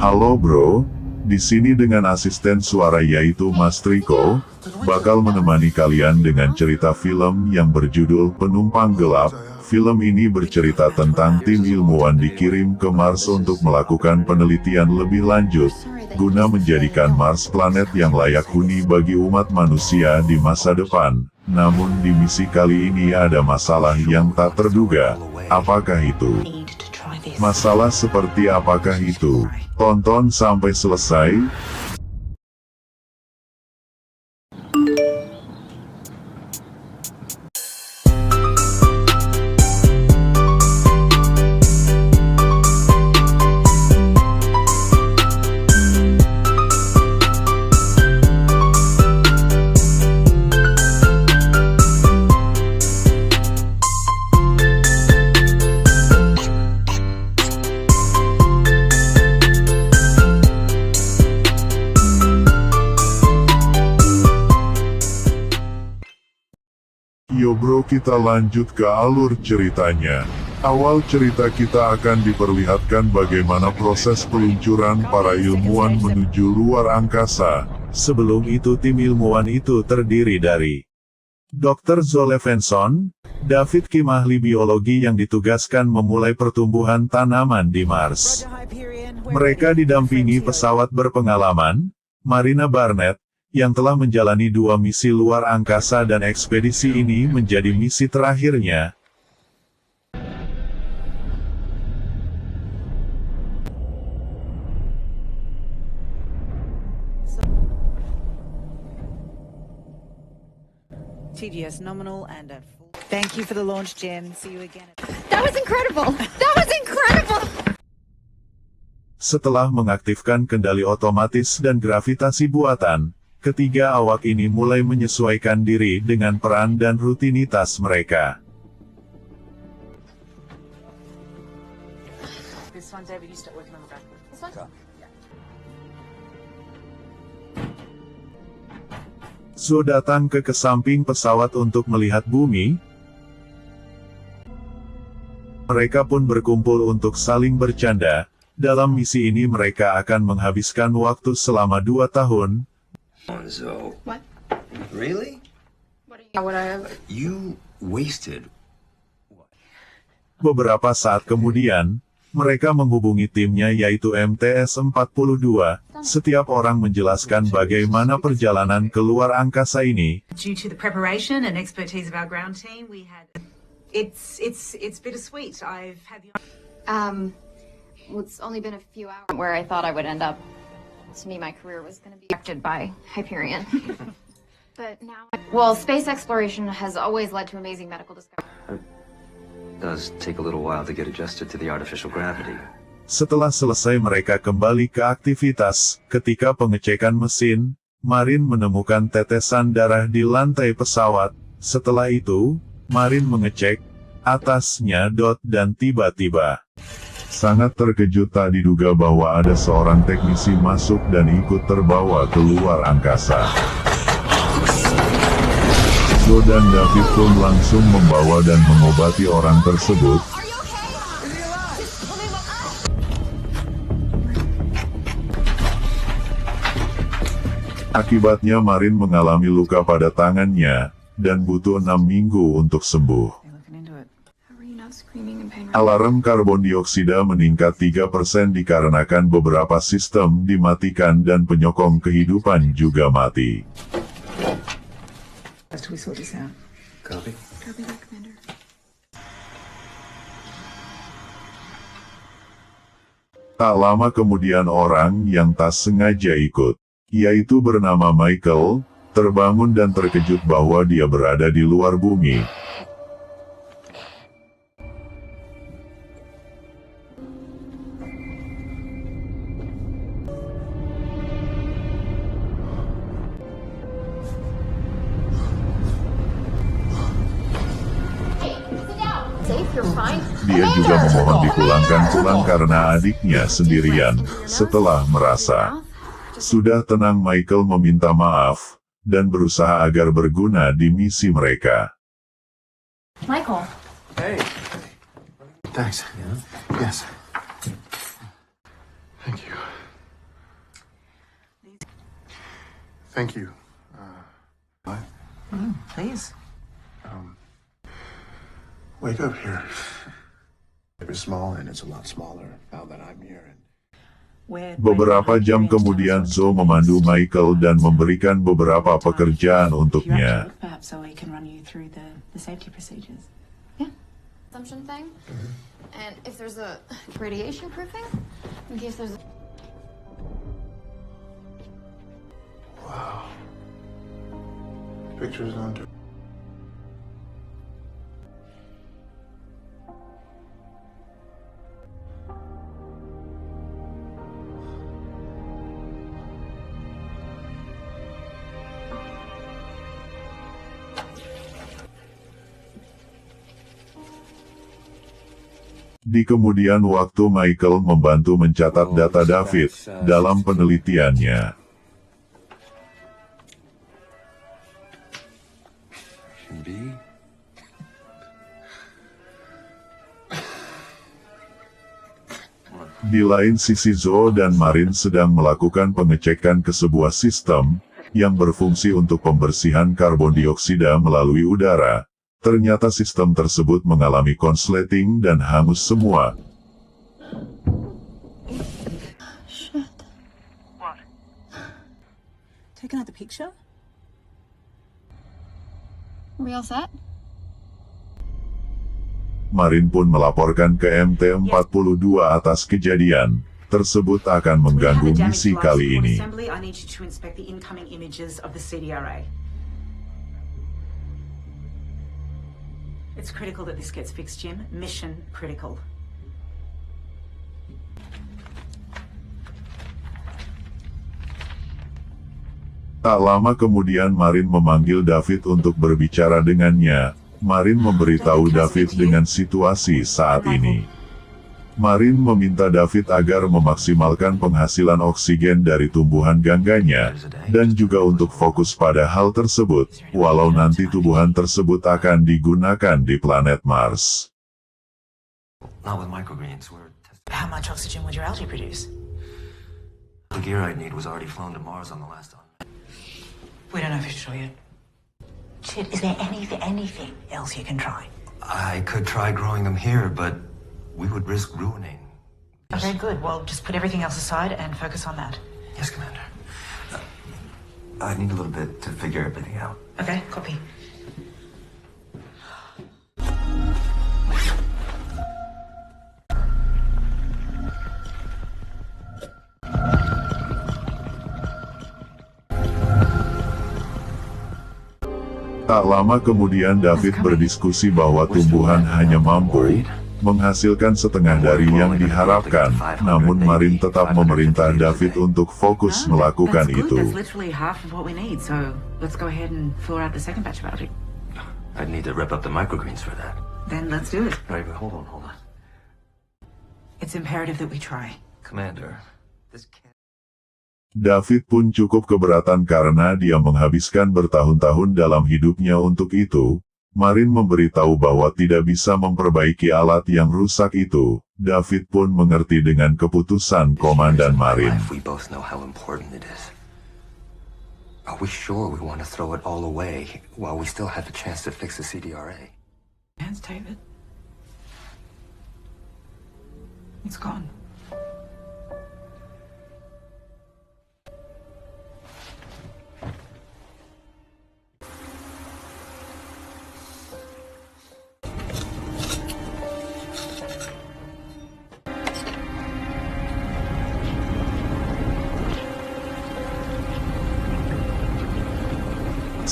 Halo bro, di sini dengan asisten suara yaitu Mas Triko, bakal menemani kalian dengan cerita film yang berjudul Penumpang Gelap. Film ini bercerita tentang tim ilmuwan dikirim ke Mars untuk melakukan penelitian lebih lanjut, guna menjadikan Mars planet yang layak huni bagi umat manusia di masa depan. Namun di misi kali ini ada masalah yang tak terduga. Apakah itu? Masalah seperti apakah itu? Tonton sampai selesai. Yo bro, kita lanjut ke alur ceritanya. Awal cerita kita akan diperlihatkan bagaimana proses peluncuran para ilmuwan menuju luar angkasa. Sebelum itu tim ilmuwan itu terdiri dari Dr. Zolevenson, David Kim, ahli biologi yang ditugaskan memulai pertumbuhan tanaman di Mars. Mereka didampingi pesawat berpengalaman, Marina Barnett, yang telah menjalani 2 misi luar angkasa dan ekspedisi ini menjadi misi terakhirnya. TGS nominal and at full. Thank you for the launch, Jim. See you again. That was incredible! That was incredible! Setelah mengaktifkan kendali otomatis dan gravitasi buatan, ketiga awak ini mulai menyesuaikan diri dengan peran dan rutinitas mereka. This one, David, you start working on the back. This one? Zo datang ke samping pesawat untuk melihat bumi. Mereka pun berkumpul untuk saling bercanda. Dalam misi ini mereka akan menghabiskan waktu selama 2 tahun. Zo. What? Really? What I... You wasted. Beberapa saat kemudian, mereka menghubungi timnya yaitu MTS-42. Setiap orang menjelaskan bagaimana perjalanan ke luar angkasa ini. Due to the preparation and expertise of our ground team, we had. It's bittersweet. I've had the. Well, it's only been a few hours where I thought I would end up. To me, my career was going to be affected by Hyperion. But now... Well, space exploration has always led to amazing medical discoveries. It does take a little while to get adjusted to the artificial gravity. Setelah selesai mereka kembali ke aktivitas. Ketika pengecekan mesin, Marin menemukan tetesan darah di lantai pesawat. Setelah itu, Marin mengecek atasnya dan tiba-tiba sangat terkejut tak diduga bahwa ada seorang teknisi masuk dan ikut terbawa ke luar angkasa. Zo dan David pun langsung membawa dan mengobati orang tersebut. Akibatnya Marin mengalami luka pada tangannya, dan butuh 6 minggu untuk sembuh. Alarm karbon dioksida meningkat 3% dikarenakan beberapa sistem dimatikan dan penyokong kehidupan juga mati. We sort this out. Copy. Copy that, Commander. Tak lama kemudian orang yang tak sengaja ikut, yaitu bernama Michael, terbangun dan terkejut bahwa dia berada di luar bumi. Dia juga memohon dipulangkan pulang karena adiknya sendirian. Setelah merasa sudah tenang, Michael meminta maaf dan berusaha agar berguna di misi mereka. Michael. Hey. Thanks. Yes. Thank you. Thank you. What? Please. Wake up here. It was small and it's a lot smaller now that I'm here. Beberapa jam kemudian Zoe memandu Michael dan memberikan beberapa pekerjaan untuknya. Perhaps Zoe can run you through the safety procedures. Assumption thing. And if there's a radiation proofing, in case there's Wow. Pictures on to Di kemudian waktu Michael membantu mencatat data David dalam penelitiannya. Di lain sisi Zoe dan Marin sedang melakukan pengecekan ke sebuah sistem yang berfungsi untuk pembersihan karbon dioksida melalui udara. Ternyata sistem tersebut mengalami konsleting dan hangus semua. Shit. What? Taking out the picture? Are we all set? Marin pun melaporkan ke MT-42 atas kejadian tersebut akan mengganggu misi kali ini. I need you to inspect the incoming images of the CDRA. It's critical that this gets fixed, Jim. Mission critical. Tak lama kemudian Marin memanggil David untuk berbicara dengannya. Marin memberitahu David dengan situasi saat ini. Marin meminta David agar memaksimalkan penghasilan oksigen dari tumbuhan gangganya, dan juga untuk fokus pada hal tersebut, walau nanti tumbuhan tersebut akan digunakan di planet Mars. Not with microgreens. How much oxygen would your algae produce? The gear I'd need was already flown to Mars on the last one. We don't know for sure yet. Shit, is there anything else you can try? I could try growing them here, but we would risk ruining. Very good. Well, just put everything else aside and focus on that. Yes, Commander. I need a little bit to figure everything out. Okay, copy. Tak lama kemudian David berdiskusi bahwa tumbuhan hanya mampu menghasilkan setengah dari yang diharapkan, namun Marin tetap memerintah David untuk fokus melakukan itu. That's literally half of what we need, so let's go ahead and fill out the second batch of algae. I'd need to rep up the microgreens for that. Then let's do it. Right, but hold on. It's imperative that we try. Commander, this can't... David pun cukup keberatan karena dia menghabiskan bertahun-tahun dalam hidupnya untuk itu. Marin memberitahu bahwa tidak bisa memperbaiki alat yang rusak itu. David pun mengerti dengan keputusan Komandan Marin. We both know how important it is. Are we sure we want to throw it all away while we still have a chance to fix the CDRA? Hands, David. It's gone.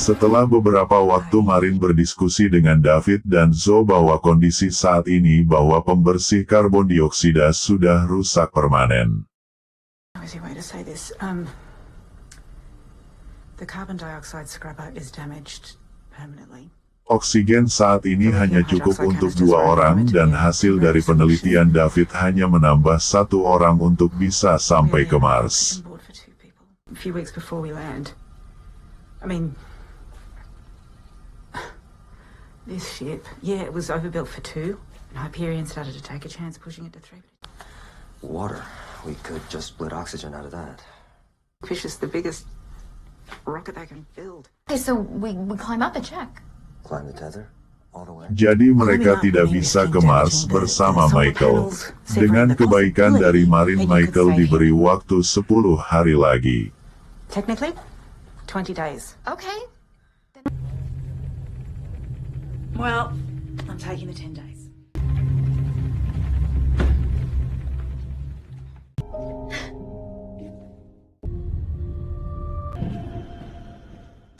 Setelah beberapa waktu Marin berdiskusi dengan David dan Zoe bahwa kondisi saat ini bahwa pembersih karbon dioksida sudah rusak permanen. Easy way to say this. The carbon dioxide scrubber is damaged permanently. Oksigen saat ini hanya cukup untuk 2 orang dan hasil dari penelitian David hanya menambah 1 orang untuk bisa sampai ke Mars. A few weeks before we land. I mean, this ship, yeah, it was overbuilt for 2, and Hyperion started to take a chance pushing it to 3. Water. We could just split oxygen out of that. Fish is the biggest rocket they can build. Okay, so we climb up and check. Climb the tether all the way. Jadi mereka tidak bisa ke Mars bersama Michael. Dengan kebaikan dari Marin, Michael diberi waktu 10 hari lagi. Technically, 20 days. Okay. Well, I'm taking the 10 days.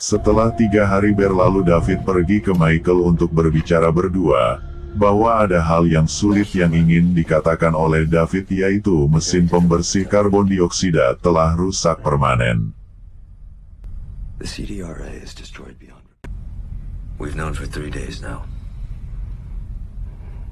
Setelah 3 hari berlalu, David pergi ke Michael untuk berbicara berdua, bahwa ada hal yang sulit yang ingin dikatakan oleh David, yaitu mesin pembersih karbon dioksida telah rusak permanen. The CDRA is destroyed beyond. We've known for 3 days now.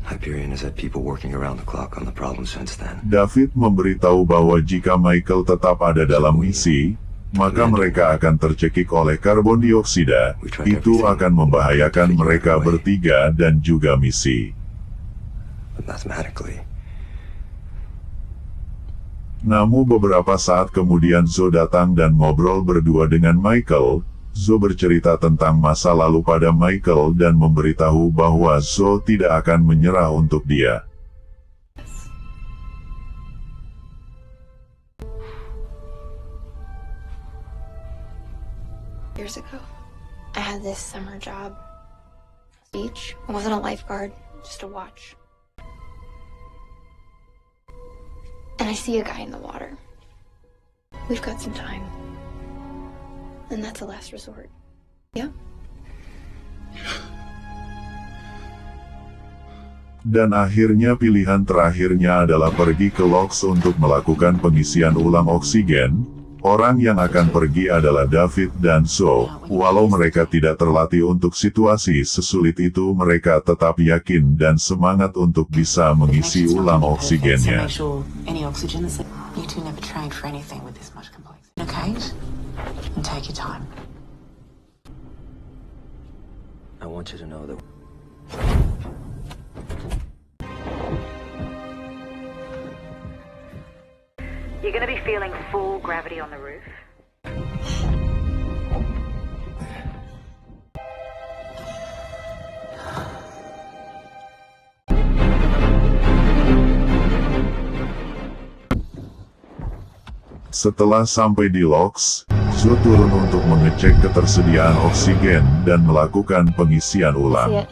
Hyperion has had people working around the clock on the problem since then. David memberitahu bahwa jika Michael tetap ada dalam misi, maka mereka akan tercekik oleh karbon dioksida. Itu akan membahayakan mereka bertiga dan juga misi. But mathematically, Namun beberapa saat kemudian Zoe datang dan ngobrol berdua dengan Michael. Zoe bercerita tentang masa lalu pada Michael dan memberitahu bahwa Zoe tidak akan menyerah untuk dia. Years ago, I had this summer job. Beach. I wasn't a lifeguard, just a watch. And I see a guy in the water. We've got some time. And that's a last resort. Yeah? Dan akhirnya pilihan terakhirnya adalah pergi ke LOX untuk melakukan pengisian ulang oksigen. Orang yang akan pergi adalah David dan Zoe. Walau mereka tidak terlatih untuk situasi sesulit itu, mereka tetap yakin dan semangat untuk bisa mengisi ulang oksigennya. You two never trained for anything with this much complexity. Okay? And take your time. I want you to know that You're going to be feeling full gravity on the roof. Setelah sampai di LOX, Zoe turun untuk mengecek ketersediaan oksigen dan melakukan pengisian ulang.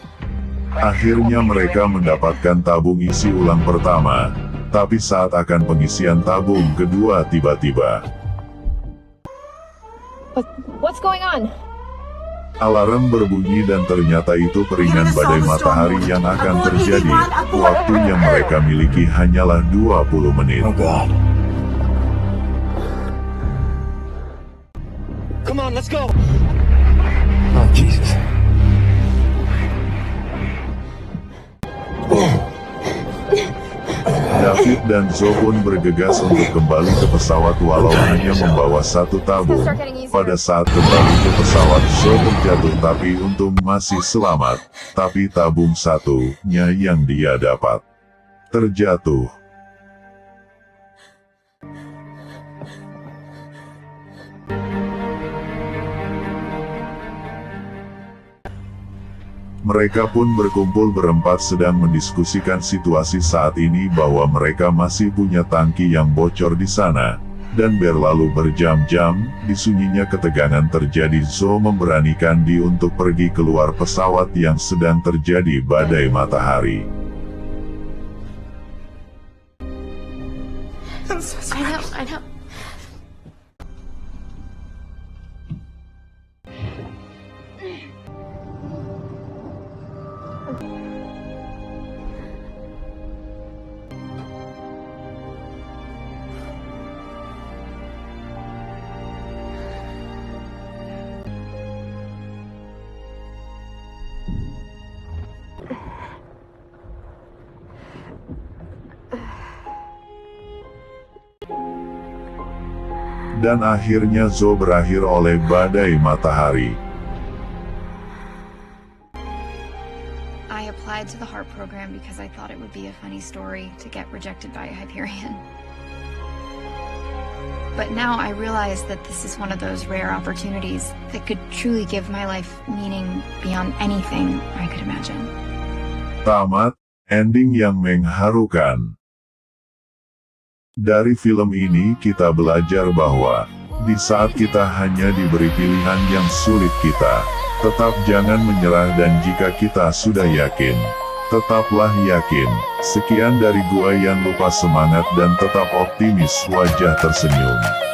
Akhirnya mereka mendapatkan tabung isi ulang pertama, tapi saat akan pengisian tabung kedua tiba-tiba What's going on? alarm berbunyi dan ternyata itu peringan badai matahari yang akan terjadi. Waktu yang mereka miliki hanyalah 20 menit. Oh God. Come on, let's go. Oh, Jesus. David dan Zoe pun bergegas untuk kembali ke pesawat walau hanya membawa satu tabung. Pada saat kembali ke pesawat, Zoe terjatuh tapi untung masih selamat. Tapi tabung satunya yang dia dapat terjatuh. Mereka pun berkumpul berempat sedang mendiskusikan situasi saat ini bahwa mereka masih punya tangki yang bocor di sana. Dan berlalu berjam-jam, di sunyinya ketegangan terjadi. Zoe memberanikan diri untuk pergi keluar pesawat yang sedang terjadi badai matahari. I know. Dan akhirnya Zoe berakhir oleh badai matahari. I applied to the HARP program because I thought it would be a funny story to get rejected by a Hyperion. But now I realize that this is one of those rare opportunities that could truly give my life meaning beyond anything I could imagine. Tamat, ending yang mengharukan. Dari film ini kita belajar bahwa, di saat kita hanya diberi pilihan yang sulit kita, tetap jangan menyerah dan jika kita sudah yakin, tetaplah yakin. Sekian dari gua yang lupa semangat dan tetap optimis, wajah tersenyum.